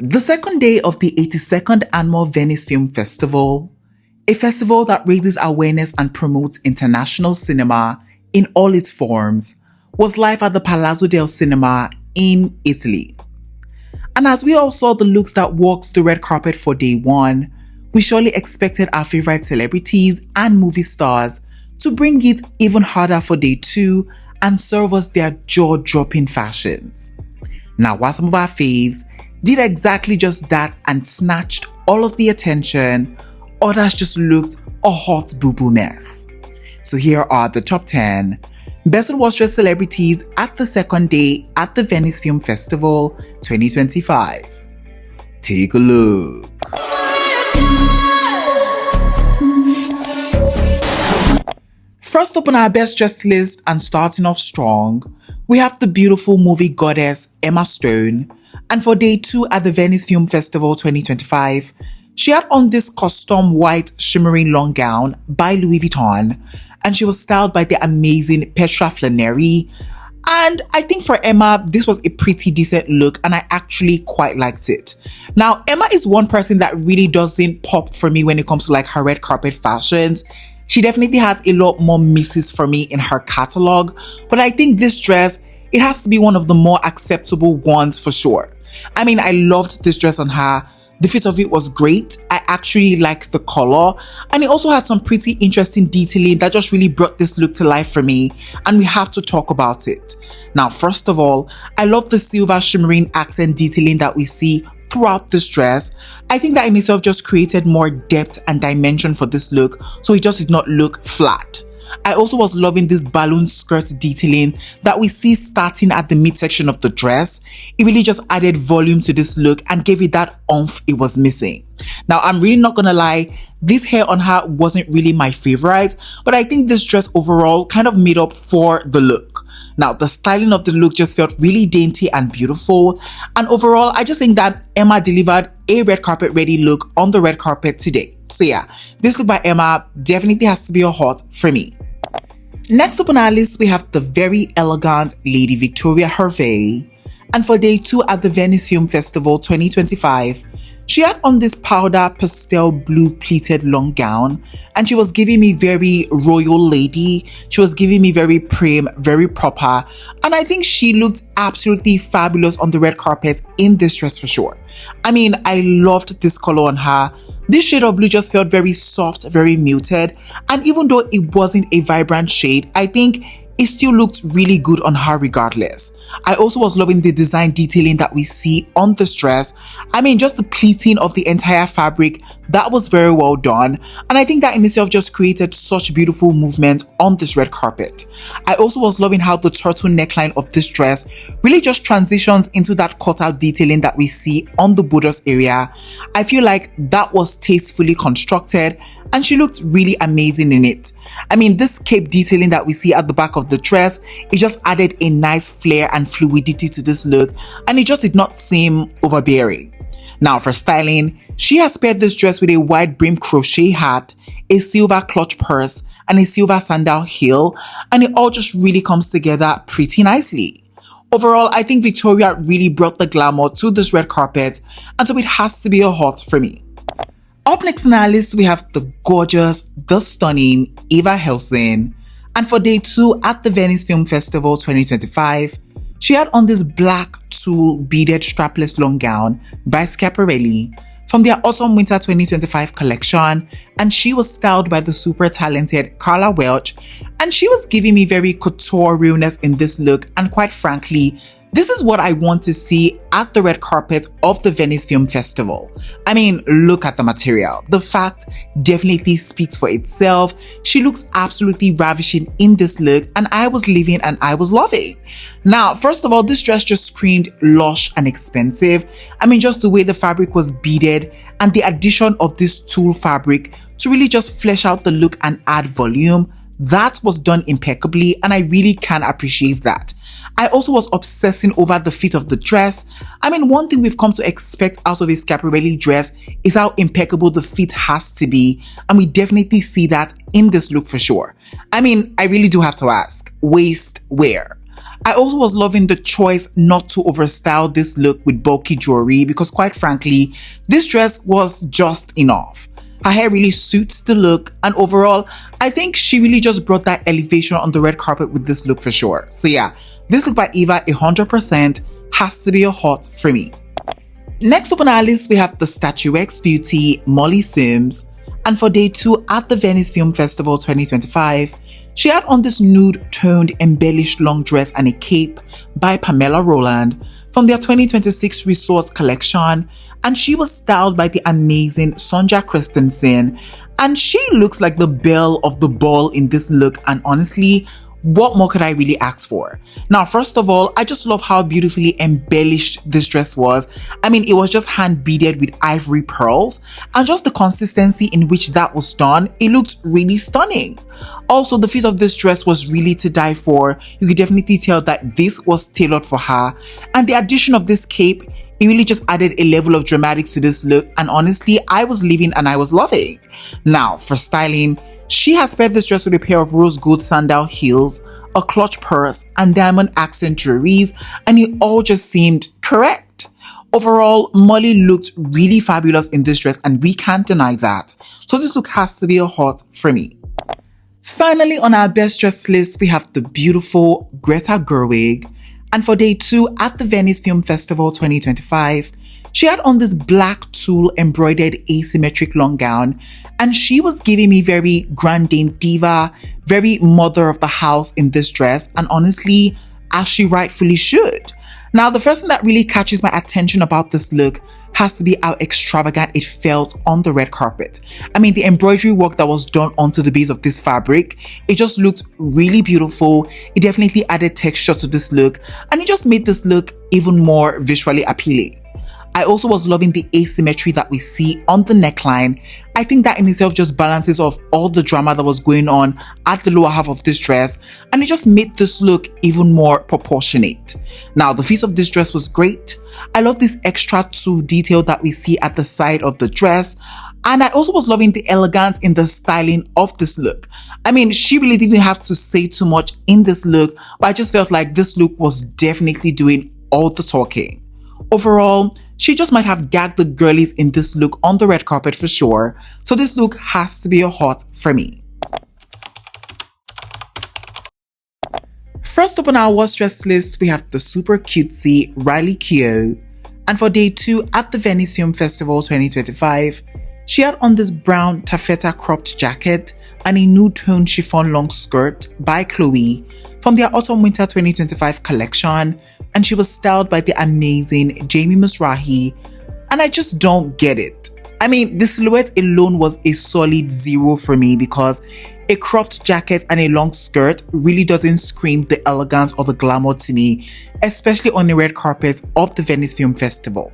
The second day of the 82nd Annual Venice Film Festival, a festival that raises awareness and promotes international cinema in all its forms, was live at the Palazzo del Cinema in Italy. And as we all saw the looks that walked the red carpet for day one, we surely expected our favorite celebrities and movie stars to bring it even harder for day two and serve us their jaw-dropping fashions. Now, while some of our faves did exactly just that and snatched all of the attention, others just looked a hot boo-boo mess. So here are the top 10 best unwatched celebrities at the second day at the Venice Film Festival 2025. Take a look. First up on our best dressed list and starting off strong, we have the beautiful movie goddess Emma Stone. And for day two at the Venice Film Festival 2025, she had on this custom white shimmering long gown by Louis Vuitton, and she was styled by the amazing Petra Flannery. And I think for Emma, this was a pretty decent look and I actually quite liked it. Now, Emma is one person that really doesn't pop for me when it comes to like her red carpet fashions. She definitely has a lot more misses for me in her catalog, but I think this dress, it has to be one of the more acceptable ones for sure. I mean, I loved this dress on her. The fit of it was great. I actually liked the color, and it also had some pretty interesting detailing that just really brought this look to life for me, and we have to talk about it. Now, first of all, I love the silver shimmering accent detailing that we see throughout this dress. I think that in itself just created more depth and dimension for this look, so it just did not look flat. I also was loving this balloon skirt detailing that we see starting at the midsection of the dress. It really just added volume to this look and gave it that oomph it was missing. Now, I'm really not gonna lie, this hair on her wasn't really my favorite, but I think this dress overall kind of made up for the look. Now, the styling of the look just felt really dainty and beautiful, and overall, I just think that Emma delivered a red carpet ready look on the red carpet today. So yeah, this look by Emma definitely has to be a hot for me. Next up on our list, we have the very elegant Lady Victoria Hervey. And for day two at the Venice Film Festival 2025, she had on this powder pastel blue pleated long gown, and she was giving me very royal lady. She was giving me very prim, very proper, and I think she looked absolutely fabulous on the red carpet in this dress for sure. I mean, I loved this color on her. This shade of blue just felt very soft, very muted, and even though it wasn't a vibrant shade, I think it still looked really good on her regardless. I also was loving the design detailing that we see on this dress. I mean, just the pleating of the entire fabric, that was very well done. And I think that in itself just created such beautiful movement on this red carpet. I also was loving how the turtle neckline of this dress really just transitions into that cutout detailing that we see on the bodice area. I feel like that was tastefully constructed and she looked really amazing in it. I mean, this cape detailing that we see at the back of the dress, it just added a nice flair and fluidity to this look, and it just did not seem overbearing. Now for styling, she has paired this dress with a wide brim crochet hat, a silver clutch purse, and a silver sandal heel, and it all just really comes together pretty nicely. Overall, I think Victoria really brought the glamour to this red carpet, and so it has to be a hot for me. Up next on our list, we have the gorgeous, the stunning Eva Helsing. And for day two at the Venice Film Festival 2025, she had on this black tulle beaded strapless long gown by Schiaparelli from their Autumn-Winter 2025 collection, and she was styled by the super talented Carla Welch, and she was giving me very couture realness in this look, and quite frankly, this is what I want to see at the red carpet of the Venice Film Festival. I mean, look at the material. The fact definitely speaks for itself. She looks absolutely ravishing in this look, and I was living and I was loving. Now, first of all, this dress just screamed lush and expensive. I mean, just the way the fabric was beaded and the addition of this tulle fabric to really just flesh out the look and add volume, that was done impeccably, and I really can appreciate that. I also was obsessing over the fit of the dress. I mean, one thing we've come to expect out of a Schiaparelli dress is how impeccable the fit has to be, and we definitely see that in this look for sure. I mean, I really do have to ask, waist where? I also was loving the choice not to overstyle this look with bulky jewelry because quite frankly, this dress was just enough. Her hair really suits the look, and overall, I think she really just brought that elevation on the red carpet with this look for sure. So yeah, this look by Eva 100% has to be a hot for me. Next up on our list, we have the statuesque beauty Molly Sims, and for day 2 at the Venice Film Festival 2025, she had on this nude-toned embellished long dress and a cape by Pamela Roland from their 2026 Resort collection, and she was styled by the amazing Sonja Christensen, and she looks like the belle of the ball in this look, and honestly, what more could I really ask for? Now, first of all, I just love how beautifully embellished this dress was. I mean, it was just hand beaded with ivory pearls, and just the consistency in which that was done, it looked really stunning. Also, the fit of this dress was really to die for. You could definitely tell that this was tailored for her, and the addition of this cape, it really just added a level of dramatics to this look, and honestly, I was living and I was loving. Now, for styling, she has paired this dress with a pair of rose gold sandal heels, a clutch purse, and diamond accent jewelries, and it all just seemed correct. Overall, Molly looked really fabulous in this dress, and we can't deny that. So this look has to be a hot for me. Finally, on our best dress list, we have the beautiful Greta Gerwig, and for day 2 at the Venice Film Festival 2025, she had on this black tulle embroidered asymmetric long gown, and she was giving me very grande dame diva, very mother of the house in this dress, and honestly, as she rightfully should. Now, the first thing that really catches my attention about this look has to be how extravagant it felt on the red carpet. I mean, the embroidery work that was done onto the base of this fabric, it just looked really beautiful. It definitely added texture to this look, and it just made this look even more visually appealing. I also was loving the asymmetry that we see on the neckline. I think that in itself just balances off all the drama that was going on at the lower half of this dress, and it just made this look even more proportionate. Now, the fit of this dress was great. I love this extra tulle detail that we see at the side of the dress, and I also was loving the elegance in the styling of this look. I mean, she really didn't have to say too much in this look, but I just felt like this look was definitely doing all the talking. Overall, she just might have gagged the girlies in this look on the red carpet for sure, so this look has to be a hot for me. First up on our worst dress list, we have the super cutesy Riley Keough, and for day 2 at the Venice Film Festival 2025, she had on this brown taffeta cropped jacket and a nude tone chiffon long skirt by Chloe from their Autumn-Winter 2025 collection, and she was styled by the amazing Jamie Mizrahi, and I just don't get it. I mean, the silhouette alone was a solid 0 for me because a cropped jacket and a long skirt really doesn't scream the elegance or the glamour to me, especially on the red carpet of the Venice Film Festival.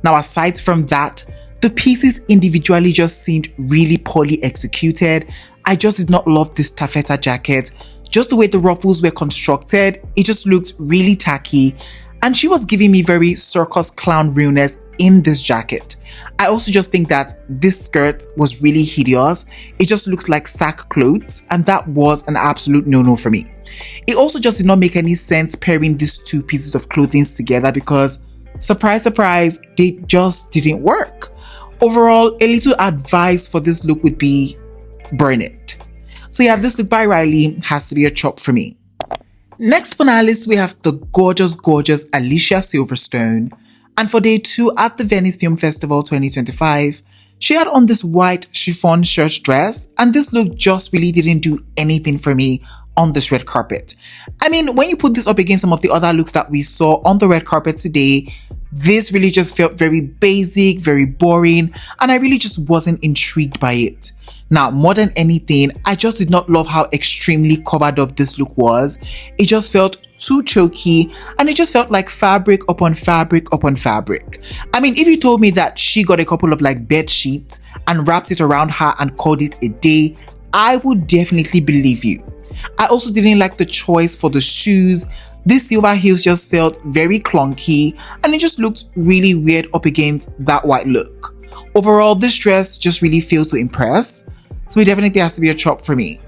Now, aside from that, the pieces individually just seemed really poorly executed. I just did not love this taffeta jacket. Just the way the ruffles were constructed, it just looked really tacky, and she was giving me very circus clown realness in this jacket. I also just think that this skirt was really hideous. It just looks like sack clothes, and that was an absolute no-no for me. It also just did not make any sense pairing these two pieces of clothing together because, surprise, surprise, they just didn't work. Overall, a little advice for this look would be burn it. So yeah, this look by Riley has to be a chop for me. Next on our list, we have the gorgeous Alicia Silverstone. And for day 2 at the Venice Film Festival 2025, she had on this white chiffon shirt dress, and this look just really didn't do anything for me on this red carpet. I mean, when you put this up against some of the other looks that we saw on the red carpet today, this really just felt very basic, very boring, and I really just wasn't intrigued by it. Now, more than anything, I just did not love how extremely covered up this look was. It just felt too choky, and it just felt like fabric upon fabric upon fabric. I mean, if you told me that she got a couple of like bed sheets and wrapped it around her and called it a day, I would definitely believe you. I also didn't like the choice for the shoes. These silver heels just felt very clunky, and it just looked really weird up against that white look. Overall, this dress just really failed to impress, so it definitely has to be a chop for me.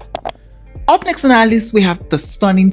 Up next on our list, we have the stunning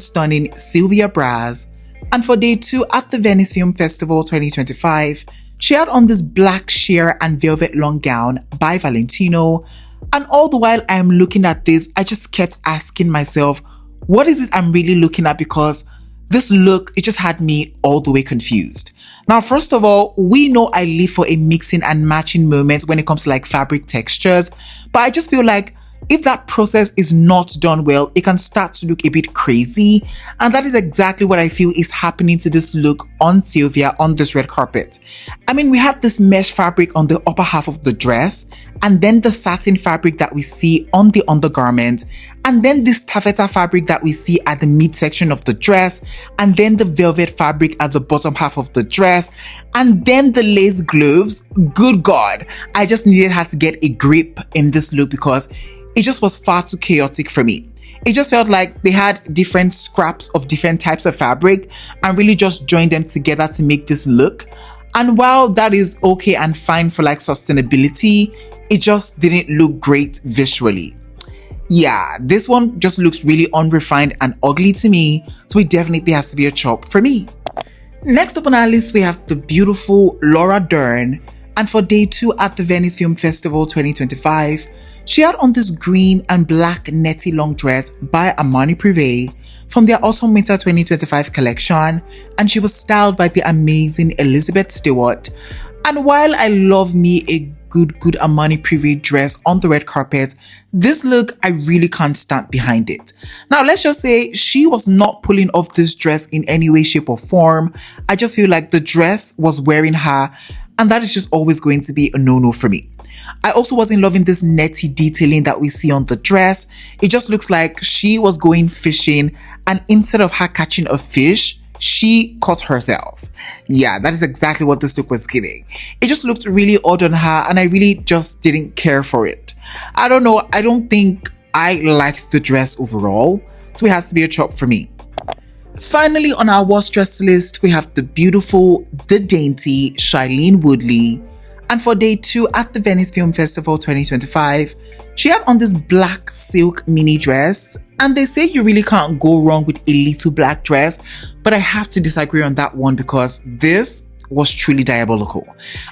Sylvia Braz. And for day 2 at the Venice Film Festival 2025, she had on this black sheer and velvet long gown by Valentino. And all the while I'm looking at this, I just kept asking myself, what is it I'm really looking at? Because this look, it just had me all the way confused. Now, first of all, we know I live for a mixing and matching moment when it comes to like fabric textures, but I just feel like if that process is not done well, it can start to look a bit crazy. And that is exactly what I feel is happening to this look on Sylvia on this red carpet. I mean, we had this mesh fabric on the upper half of the dress, and then the satin fabric that we see on the undergarment, and then this taffeta fabric that we see at the midsection of the dress, and then the velvet fabric at the bottom half of the dress, and then the lace gloves. Good God, I just needed her to get a grip in this look because it just was far too chaotic for me. It just felt like they had different scraps of different types of fabric and really just joined them together to make this look. And while that is okay and fine for like sustainability, it just didn't look great visually. Yeah, this one just looks really unrefined and ugly to me, so it definitely has to be a chop for me. Next up on our list, we have the beautiful Laura Dern. And for day 2 at the Venice Film Festival 2025, she had on this green and black netty long dress by Armani Privé from their Autumn Winter 2025 collection, and she was styled by the amazing Elizabeth Stewart. And while I love me a good Armani Privé dress on the red carpet, this look, I really can't stand behind it. Now, let's just say she was not pulling off this dress in any way, shape or form. I just feel like the dress was wearing her, and that is just always going to be a no-no for me. I also wasn't loving this netty detailing that we see on the dress. It just looks like she was going fishing, and instead of her catching a fish, she caught herself. Yeah, that is exactly what this look was giving. It just looked really odd on her, and I really just didn't care for it. I don't know, I don't think I liked the dress overall, so it has to be a chop for me. Finally, on our worst dress list, we have the beautiful, the dainty Shailene Woodley. And for day 2 at the Venice Film Festival 2025, she had on this black silk mini dress. And they say you really can't go wrong with a little black dress, but I have to disagree on that one because this was truly diabolical.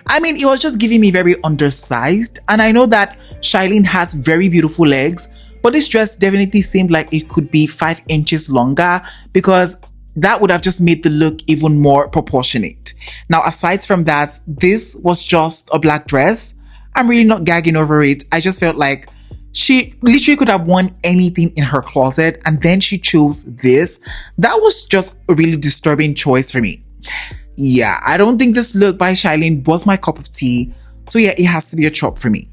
I mean, it was just giving me very undersized. And I know that Shailene has very beautiful legs, but this dress definitely seemed like it could be 5 inches longer because that would have just made the look even more proportionate. Now, aside from that, this was just a black dress. I'm really not gagging over it. I just felt like she literally could have worn anything in her closet, and then she chose this. That was just a really disturbing choice for me. Yeah, I don't think this look by Shailene was my cup of tea. So yeah, it has to be a chop for me.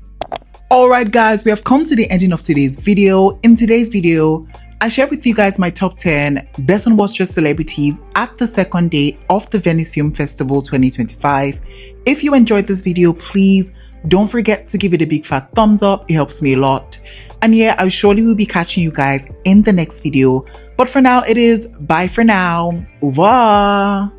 Alright guys, we have come to the ending of today's video. In today's video, I shared with you guys my top 10 best and worst dressed celebrities at the second day of the Venice Film Festival 2025. If you enjoyed this video, please don't forget to give it a big fat thumbs up. It helps me a lot. And yeah, I surely will be catching you guys in the next video. But for now, it is bye for now. Au revoir.